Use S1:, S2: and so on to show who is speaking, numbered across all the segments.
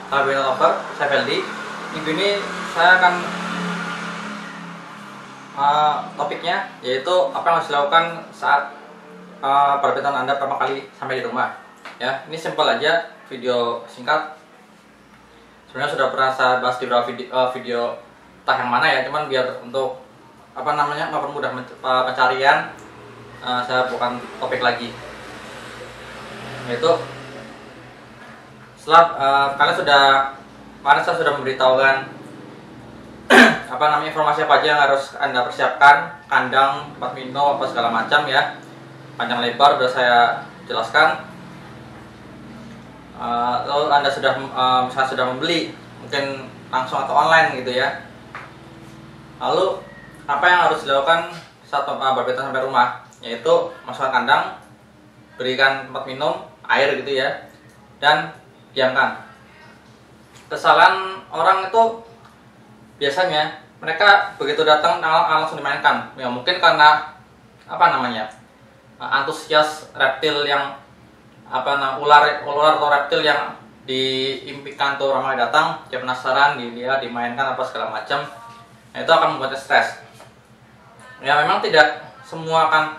S1: Lover, saya Feldi. Minggu ini saya akan topiknya yaitu apa yang harus dilakukan saat perbetan Anda pertama kali sampai di rumah. Ya, ini simpel aja, video singkat. Sebenarnya sudah pernah saya bahas di beberapa video entah yang mana ya, cuman biar untuk mempermudah pencarian, saya bukan topik lagi. Yaitu setelah kemarin saya sudah memberitahukan informasi apa aja yang harus Anda persiapkan, kandang, tempat minum, apa segala macam ya, panjang lebar sudah saya jelaskan. Lalu Anda sudah membeli, mungkin langsung atau online gitu ya. Lalu apa yang harus dilakukan saat berbetan sampai rumah, yaitu masukkan kandang, berikan tempat minum, air gitu ya, dan diamkan. Kesalahan orang itu biasanya mereka begitu datang langsung dimainkan. Ya mungkin karena antusias reptil yang ular atau reptil yang diimpikan tuh ramai datang, dia penasaran, dia dimainkan apa segala macam. Nah, itu akan membuatnya stres. Ya memang tidak semua akan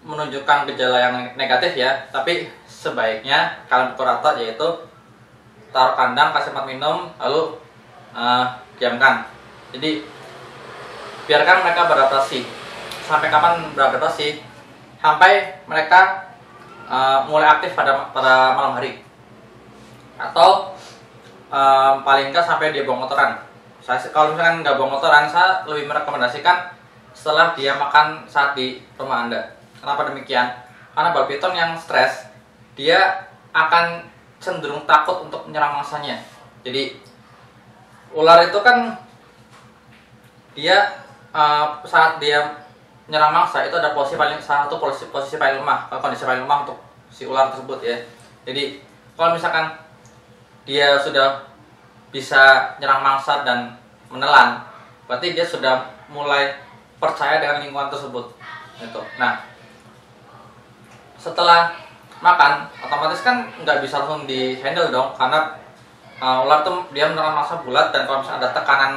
S1: menunjukkan gejala yang negatif ya, tapi sebaiknya kalian pukul rata, yaitu taruh kandang, kasih tempat minum, lalu diamkan. Jadi biarkan mereka beradaptasi. Sampai kapan beradaptasi? Sampai mereka mulai aktif pada malam hari, atau paling enggak sampai dia buang kotoran. Kalau misalkan nggak buang kotoran, saya lebih merekomendasikan setelah dia makan saat di rumah Anda. Kenapa demikian? Karena babi piton yang stres, dia akan cenderung takut untuk menyerang mangsanya. Jadi ular itu kan dia saat dia menyerang mangsa itu ada posisi paling lemah, kondisi paling lemah untuk si ular tersebut ya. Jadi kalau misalkan dia sudah bisa menyerang mangsa dan menelan, berarti dia sudah mulai percaya dengan lingkungan tersebut. Gitu. Nah, setelah makan, otomatis kan nggak bisa langsung di handle dong, karena ular tuh dia menelan mangsa bulat, dan kalau misalnya ada tekanan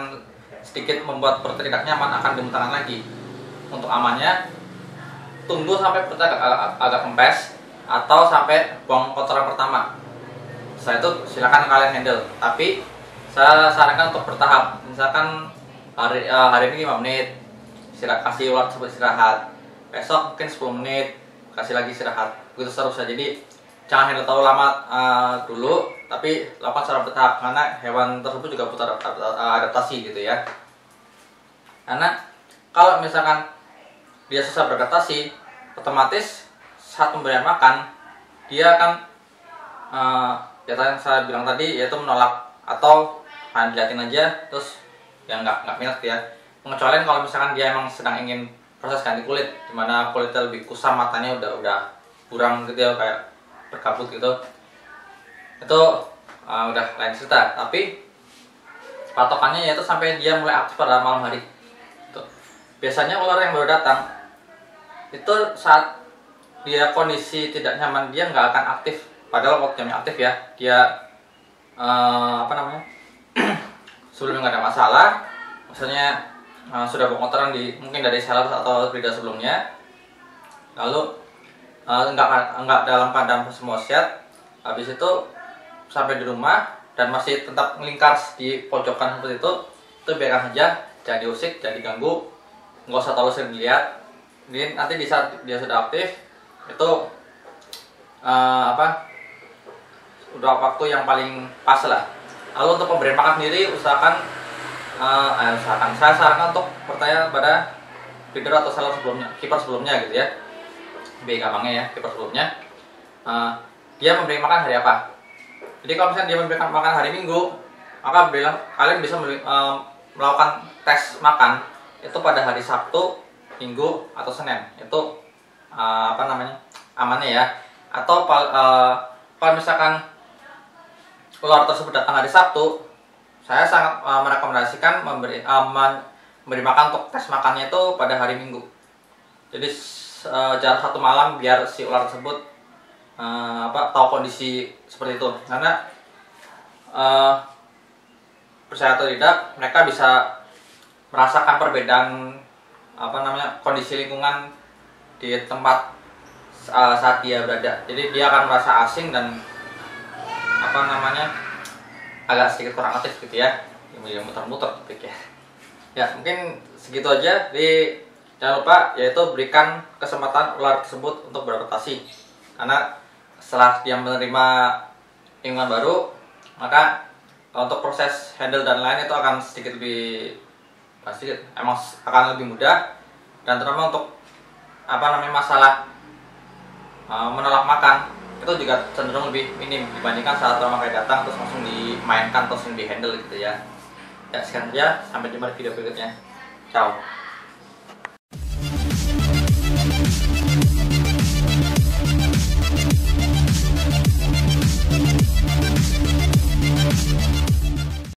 S1: sedikit membuat perut tidak nyaman, akan dimuntahkan lagi. Untuk amannya, tunggu sampai perutnya agak kempes atau sampai buang kotoran pertama. Setelah itu silakan kalian handle, tapi saya sarankan untuk bertahap. Misalkan hari ini 5 menit, kasih ular tersebut istirahat. Besok mungkin 10 menit, kasih lagi istirahat. Begitu seterusnya. Jadi jangan handle terlalu lama dulu, tapi lakukan secara bertahap, karena hewan tersebut juga butuh adaptasi gitu ya. Karena kalau misalkan dia susah beradaptasi, otomatis saat pemberian makan dia akan yang saya bilang tadi, yaitu menolak atau hanya dilihatin aja terus ya nggak minat ya. Pengecualian kalau misalkan dia emang sedang ingin proses ganti kulit, dimana kulitnya lebih kusam, matanya udah buram gitu ya, kayak berkabut gitu, itu udah lain cerita. Tapi patokannya yaitu sampai dia mulai aktif pada malam hari. Biasanya ular yang baru datang itu saat dia kondisi tidak nyaman, dia nggak akan aktif. Padahal waktu jamnya aktif ya, dia sebelumnya nggak ada masalah, misalnya sudah buang kotoran mungkin dari seller atau breeder sebelumnya, lalu nggak dalam keadaan semua sehat. Habis itu sampai di rumah dan masih tetap melingkar di pojokan seperti itu biarkan saja, jangan diusik, jangan diganggu, nggak usah terlalu sering dilihat. Jadi nanti di saat dia sudah aktif itu udah waktu yang paling pas lah. Lalu untuk pemberian makan sendiri usahakan saya sarankan untuk bertanya pada breeder atau seller sebelumnya, keeper sebelumnya gitu ya, gampangnya ya, keeper sebelumnya, dia memberi makan hari apa. Jadi kalau misalnya dia memberikan makan hari Minggu, maka kalian bisa melakukan tes makan itu pada hari Sabtu, Minggu, atau Senin. Itu amannya ya. Atau kalau misalkan ular tersebut datang hari Sabtu, saya sangat merekomendasikan memberi makan untuk tes makannya itu pada hari Minggu. Jadi jarak 1 malam biar si ular tersebut tahu kondisi seperti itu. Karena percaya atau tidak, mereka bisa merasakan perbedaan kondisi lingkungan di tempat saat dia berada. Jadi dia akan merasa asing dan agak sedikit kurang aktif gitu ya. Yang muter-muter topik ya. Ya mungkin segitu aja. Jangan lupa yaitu berikan kesempatan ular tersebut untuk beradaptasi, karena setelah dia menerima lingkungan baru, maka untuk proses handle dan lain itu akan sedikit lebih emang akan lebih mudah, dan terutama untuk masalah menolak makan itu juga cenderung lebih minim dibandingkan saat orang kayak datang terus langsung dimainkan, terus langsung di handle gitu ya. Ya sekian saja, sampai jumpa di video berikutnya. Ciao.